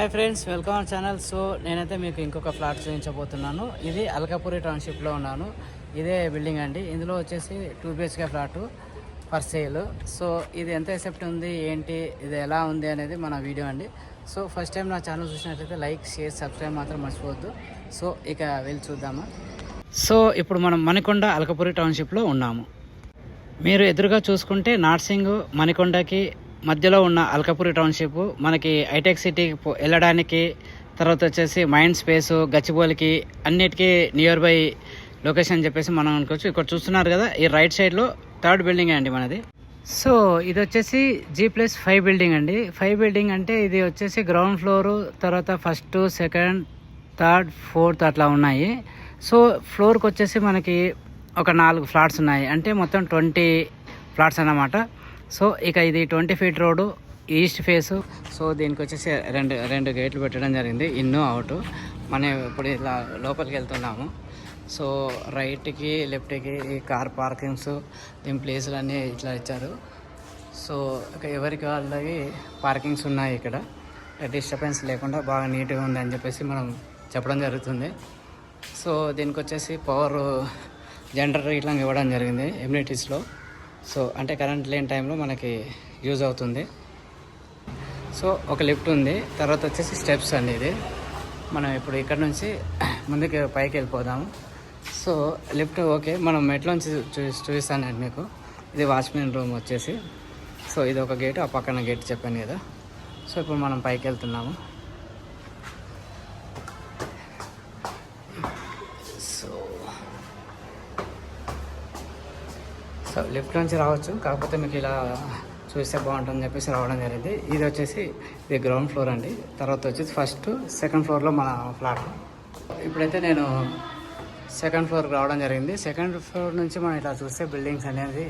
Hi friends, welcome our channel. So నేనైతే మీకు ఇంకొక ఫ్లాట్ చూపించబోతున్నాను. ఇది అల్కాపురి టౌన్షిప్లో ఉన్నాను. ఇదే బిల్డింగ్ అండి. ఇందులో వచ్చేసి 2 BHK flat for sale. So ఇది ఎంత ఎసెప్ట్ ఉంది, ఏంటి, ఇది ఎలా ఉంది అనేది మన వీడియో అండి. సో ఫస్ట్ టైం నా ఛానల్ చూసినట్లయితే లైక్, షేర్, సబ్స్క్రైబ్ మాత్రం మర్చిపోవద్దు. సో ఇక వెళ్ళి చూద్దామా. సో ఇప్పుడు మనం మణికొండ అల్కాపురి టౌన్షిప్లో ఉన్నాము. మీరు ఎదురుగా చూసుకుంటే నార్సింగ్ మణికొండకి మధ్యలో ఉన్న అల్కాపురి టౌన్షిప్ మనకి హైటెక్ సిటీకి వెళ్ళడానికి, తర్వాత వచ్చేసి మైండ్ స్పేస్, గచ్చిబౌలికి అన్నిటికీ నియర్ బై లొకేషన్ అని చెప్పేసి మనం అనుకోవచ్చు. ఇక్కడ చూస్తున్నారు కదా, ఈ రైట్ సైడ్లో 3rd బిల్డింగ్ అండి మనది. సో ఇది వచ్చేసి G+5 బిల్డింగ్ అండి. 5 బిల్డింగ్ అంటే ఇది వచ్చేసి గ్రౌండ్ ఫ్లోరు, తర్వాత 1st, 2nd, 3rd, 4th అట్లా ఉన్నాయి. సో ఫ్లోర్కి వచ్చేసి మనకి ఒక 4 ఫ్లాట్స్ ఉన్నాయి, అంటే మొత్తం 20 ఫ్లాట్స్ అన్నమాట. సో ఇక ఇది 20 feet road, east face. So దీనికి వచ్చేసి రెండు గేట్లు పెట్టడం జరిగింది, ఇన్ అవుట్. మనం ఇప్పుడు ఇలా లోపలికి వెళ్తున్నాము. సో రైట్కి, లెఫ్ట్కి ఈ కార్ పార్కింగ్స్, దీని ప్లేసులు అన్నీ ఇట్లా ఇచ్చారు. సో ఇక ఎవరికి వాళ్ళకి పార్కింగ్స్ ఉన్నాయి ఇక్కడ, డిస్టర్బెన్స్ లేకుండా బాగా నీట్గా ఉంది అని చెప్పేసి మనం చెప్పడం జరుగుతుంది. సో దీనికి వచ్చేసి పవర్ జనరేటర్ ఇట్లా ఇవ్వడం జరిగింది ఎమ్యూనిటీస్లో. సో అంటే కరెంట్ లేని టైంలో మనకి యూజ్ అవుతుంది. సో ఒక లిఫ్ట్ ఉంది, తర్వాత వచ్చేసి స్టెప్స్ అండి. ఇది మనం ఇప్పుడు ఇక్కడ నుంచి ముందుకు పైకి వెళ్ళిపోదాము. సో లిఫ్ట్ ఓకే, మనం మెట్లోంచి చూపిస్తానండి మీకు. ఇది వాచ్మెన్ రూమ్ వచ్చేసి. సో ఇది ఒక గేటు, ఆ పక్కన గేట్ చెప్పాను కదా. సో ఇప్పుడు మనం పైకి వెళ్తున్నాము. సో లిఫ్ట్ నుంచి రావచ్చు, కాకపోతే మీకు ఇలా చూస్తే బాగుంటుందని చెప్పేసి రావడం జరిగింది. ఇది వచ్చేసి ఇది గ్రౌండ్ ఫ్లోర్ అండి. తర్వాత వచ్చేసి 1st, 2nd ఫ్లోర్లో మన ఫ్లాట్. ఇప్పుడైతే నేను 2nd ఫ్లోర్కి రావడం జరిగింది. 2nd ఫ్లోర్ నుంచి మనం ఇట్లా చూస్తే బిల్డింగ్స్ అనేది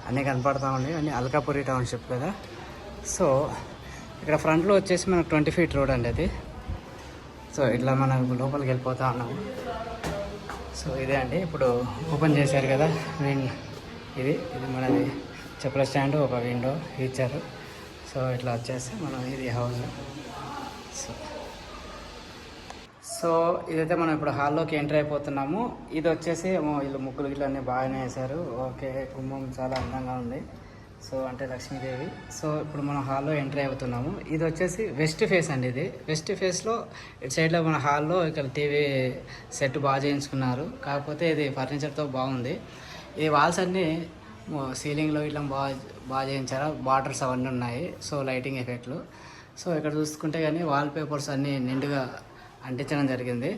అన్నీ కనపడతా ఉన్నాయి, అన్నీ అల్కాపురి టౌన్షిప్ కదా. సో ఇక్కడ ఫ్రంట్లో వచ్చేసి మనకు 20 ఫీట్ రోడ్ అండి అది. సో ఇట్లా మనం లోపలికి వెళ్ళిపోతా ఉన్నాము. సో ఇదే అండి, ఇప్పుడు ఓపెన్ చేశారు కదా ఇది మనది చెప్పుల స్టాండ్, ఒక విండో ఇచ్చారు. సో ఇట్లా వచ్చేసి మనం ఇది హౌస్. సో ఇదైతే మనం ఇప్పుడు హాల్లోకి ఎంటర్ అయిపోతున్నాము. ఇది వచ్చేసి వీళ్ళు ముగ్గులు గిట్లు అన్నీ బాగానే వేశారు. ఓకే, గుమ్మం చాలా అందంగా ఉంది. సో అంటే లక్ష్మీదేవి. సో ఇప్పుడు మనం హాల్లో ఎంటర్ అవుతున్నాము. ఇది వచ్చేసి వెస్ట్ ఫేస్ అండి. ఇది వెస్ట్ ఫేస్లో ఇటు సైడ్లో మన హాల్లో ఇక్కడ టీవీ సెట్ బాగా చేయించుకున్నారు, కాకపోతే ఇది ఫర్నిచర్తో బాగుంది. ఈ వాల్స్ అన్నీ సీలింగ్లో ఇట్లా బాగా చేయించారు, బార్డర్స్ అవన్నీ ఉన్నాయి. So lighting ఎఫెక్ట్లు. సో ఇక్కడ చూసుకుంటే కానీ వాల్ పేపర్స్ అన్నీ నిండుగా అంటించడం జరిగింది.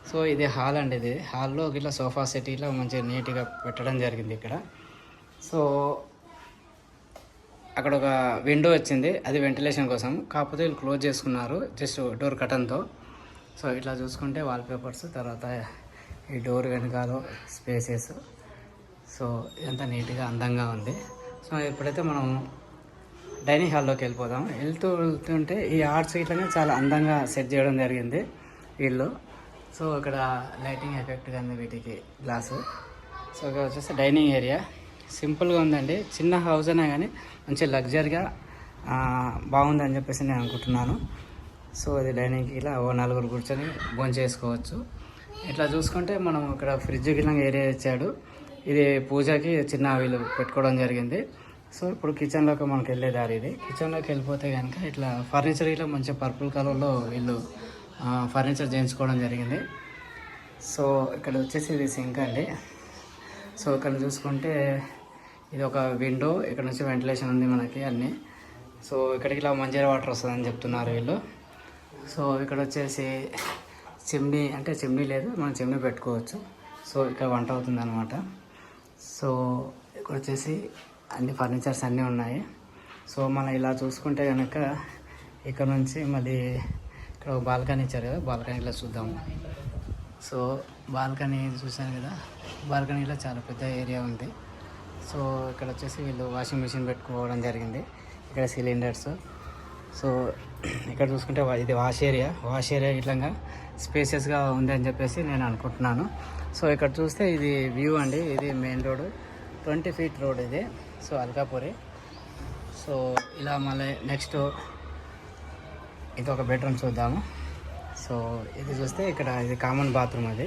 సో ఇది హాల్ అండి. ఇది హాల్లో ఇట్లా సోఫా సెట్ ఇట్లా మంచిగా నీట్గా పెట్టడం జరిగింది ఇక్కడ. సో అక్కడ ఒక విండో వచ్చింది, అది వెంటిలేషన్ కోసం, కాకపోతే వీళ్ళు క్లోజ్ చేసుకున్నారు జస్ట్ డోర్ కటన్తో. సో ఇట్లా చూసుకుంటే వాల్ పేపర్స్, తర్వాత ఈ డోర్ వెనకాల స్పేసెస్. సో ఇదంతా నీట్గా అందంగా ఉంది. సో ఇప్పుడైతే మనం డైనింగ్ హాల్లోకి వెళ్ళిపోదాం. వెళ్తుంటే ఈ ఆర్ట్స్ ఇట్లనే చాలా అందంగా సెట్ చేయడం జరిగింది వీళ్ళు. సో ఇక్కడ లైటింగ్ ఎఫెక్ట్ కానీ వీటికి గ్లాసు. సో ఇక్కడ వచ్చేసి డైనింగ్ ఏరియా సింపుల్గా ఉందండి. చిన్న హౌస్ అయినా కానీ మంచి లగ్జరీగా బాగుందని చెప్పేసి నేను అనుకుంటున్నాను. సో ఇది డైనింగ్కి ఇలా 4 కూర్చొని భోజనం చేసుకోవచ్చు. ఇట్లా చూసుకుంటే మనం ఇక్కడ ఫ్రిడ్జ్ గిట్లా ఏరియా ఇచ్చాడు. ఇది పూజకి చిన్న వీళ్ళు పెట్టుకోవడం జరిగింది. సో ఇప్పుడు కిచెన్లోకి మనకి వెళ్ళే దారి ఇది. కిచెన్లోకి వెళ్ళిపోతే కనుక ఇట్లా ఫర్నిచర్ ఇట్లా మంచిగా పర్పుల్ కలర్లో వీళ్ళు ఫర్నిచర్ చేయించుకోవడం జరిగింది. సో ఇక్కడ వచ్చేసి ఇది సింక్ అండి. సో ఇక్కడ చూసుకుంటే ఇది ఒక విండో, ఇక్కడ నుంచి వెంటిలేషన్ ఉంది మనకి అన్నీ. సో ఇక్కడికి ఇలా మంజీరా వాటర్ వస్తుందని చెప్తున్నారు వీళ్ళు. సో ఇక్కడ వచ్చేసి చిమ్నీ, అంటే చిమ్నీ లేదు, మనం చిమ్నీ పెట్టుకోవచ్చు. సో ఇక్కడ వంట అవుతుంది అనమాట. సో ఇక్కడ వచ్చేసి అన్ని ఫర్నిచర్స్ అన్నీ ఉన్నాయి. సో మనం ఇలా చూసుకుంటే కనుక ఇక్కడ నుంచి మళ్ళీ ఇక్కడ ఒక బాల్కనీ ఇచ్చారు కదా, బాల్కనీలో చూద్దాము. సో బాల్కనీ చూసాను కదా, బాల్కనీలో చాలా పెద్ద ఏరియా ఉంది. సో ఇక్కడ వచ్చేసి వీళ్ళు వాషింగ్ మిషన్ పెట్టుకోవడం జరిగింది. ఇక్కడ సిలిండర్స్. సో ఇక్కడ చూసుకుంటే ఇది వాష్ ఏరియా ఇట్లా స్పేసెస్గా ఉంది అని చెప్పేసి నేను అనుకుంటున్నాను. సో ఇక్కడ చూస్తే ఇది వ్యూ అండి. ఇది మెయిన్ రోడ్, 20 ఫీట్ రోడ్ ఇది. సో అల్కాపురి. సో ఇలా మళ్ళీ నెక్స్ట్ ఇది ఒక బెడ్రూమ్ చూద్దాము. సో ఇది చూస్తే ఇక్కడ ఇది కామన్ బాత్రూమ్, అది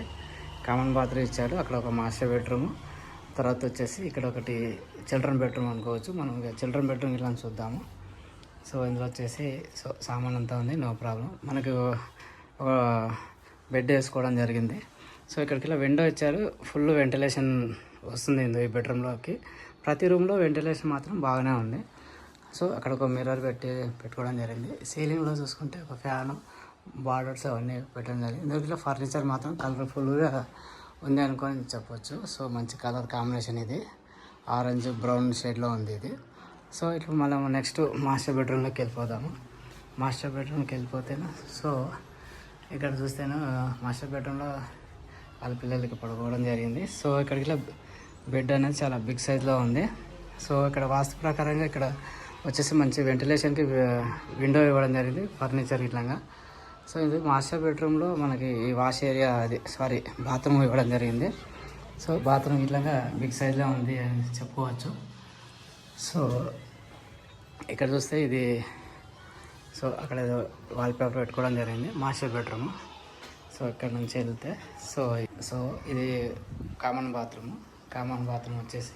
కామన్ బాత్రూమ్ ఇచ్చాడు. అక్కడ ఒక మాస్టర్ బెడ్రూమ్, తర్వాత వచ్చేసి ఇక్కడ ఒకటి చిల్డ్రన్ బెడ్రూమ్ అనుకోవచ్చు. మనం చిల్డ్రన్ బెడ్రూమ్ ఇలా చూద్దాము. సో ఇందులో వచ్చేసి సో సామాన్ అంతా ఉంది, నో ప్రాబ్లం. మనకు ఒక బెడ్ వేసుకోవడం జరిగింది. సో ఇక్కడికి ఇలా విండో ఇచ్చారు, ఫుల్ వెంటిలేషన్ వస్తుంది ఈ బెడ్రూమ్లోకి. ప్రతి రూమ్లో వెంటిలేషన్ మాత్రం బాగానే ఉంది. సో అక్కడ ఒక మిర్రర్ పెట్టుకోవడం జరిగింది. సీలింగ్లో చూసుకుంటే ఒక ఫ్యాను, బార్డర్స్ అవన్నీ పెట్టడం జరిగింది. ఇందులో ఫర్నిచర్ మాత్రం కలర్ఫుల్గా ఉంది అనుకొని చెప్పొచ్చు. సో మంచి కలర్ కాంబినేషన్, ఇది ఆరెంజ్ బ్రౌన్ షేడ్లో ఉంది ఇది. సో ఇట్లా మళ్ళీ నెక్స్ట్ మాస్టర్ బెడ్రూమ్లోకి వెళ్ళిపోదాము. మాస్టర్ బెడ్రూమ్కి వెళ్ళిపోతేనే సో ఇక్కడ చూస్తేనే మాస్టర్ బెడ్రూమ్లో వాళ్ళ పిల్లలకి పడుకోవడం జరిగింది. సో ఇక్కడికి బెడ్ అనేది చాలా బిగ్ సైజ్లో ఉంది. సో ఇక్కడ వాస్తు ప్రకారంగా ఇక్కడ వచ్చేసి మంచి వెంటిలేషన్కి విండో ఇవ్వడం జరిగింది, ఫర్నిచర్ ఇట్లాగా. సో ఇది మాస్టర్ బెడ్రూమ్లో మనకి ఈ వాష్ ఏరియా, బాత్రూమ్ ఇవ్వడం జరిగింది. సో బాత్రూమ్ ఇట్లాగా బిగ్ సైజ్లో ఉంది అని చెప్పుకోవచ్చు. సో ఇక్కడ చూస్తే ఇది సో అక్కడ ఏదో వాల్పేపర్ పెట్టుకోవడం జరిగింది, మాస్టర్ బెడ్రూమ్. సో ఇక్కడ నుంచి వెళ్తే సో ఇది కామన్ బాత్రూమ్ వచ్చేసి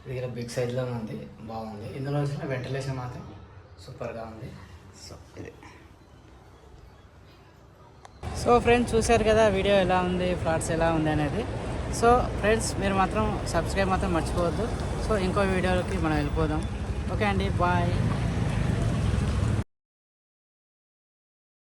ఇది ఇలా బిగ్ సైజ్లో ఉంది, బాగుంది. ఇందులో వచ్చిన వెంటిలేషన్ మాత్రం సూపర్గా ఉంది. సో ఇది సో ఫ్రెండ్స్ చూశారు కదా వీడియో ఎలా ఉంది, ఫ్లాట్స్ ఎలా ఉంది అనేది. సో ఫ్రెండ్స్ మీరు మాత్రం సబ్స్క్రైబ్ మాత్రం మర్చిపోవద్దు. సో ఇంకో వీడియోకి మనం వెళ్ళిపోదాం. ఓకే అండి, బాయ్.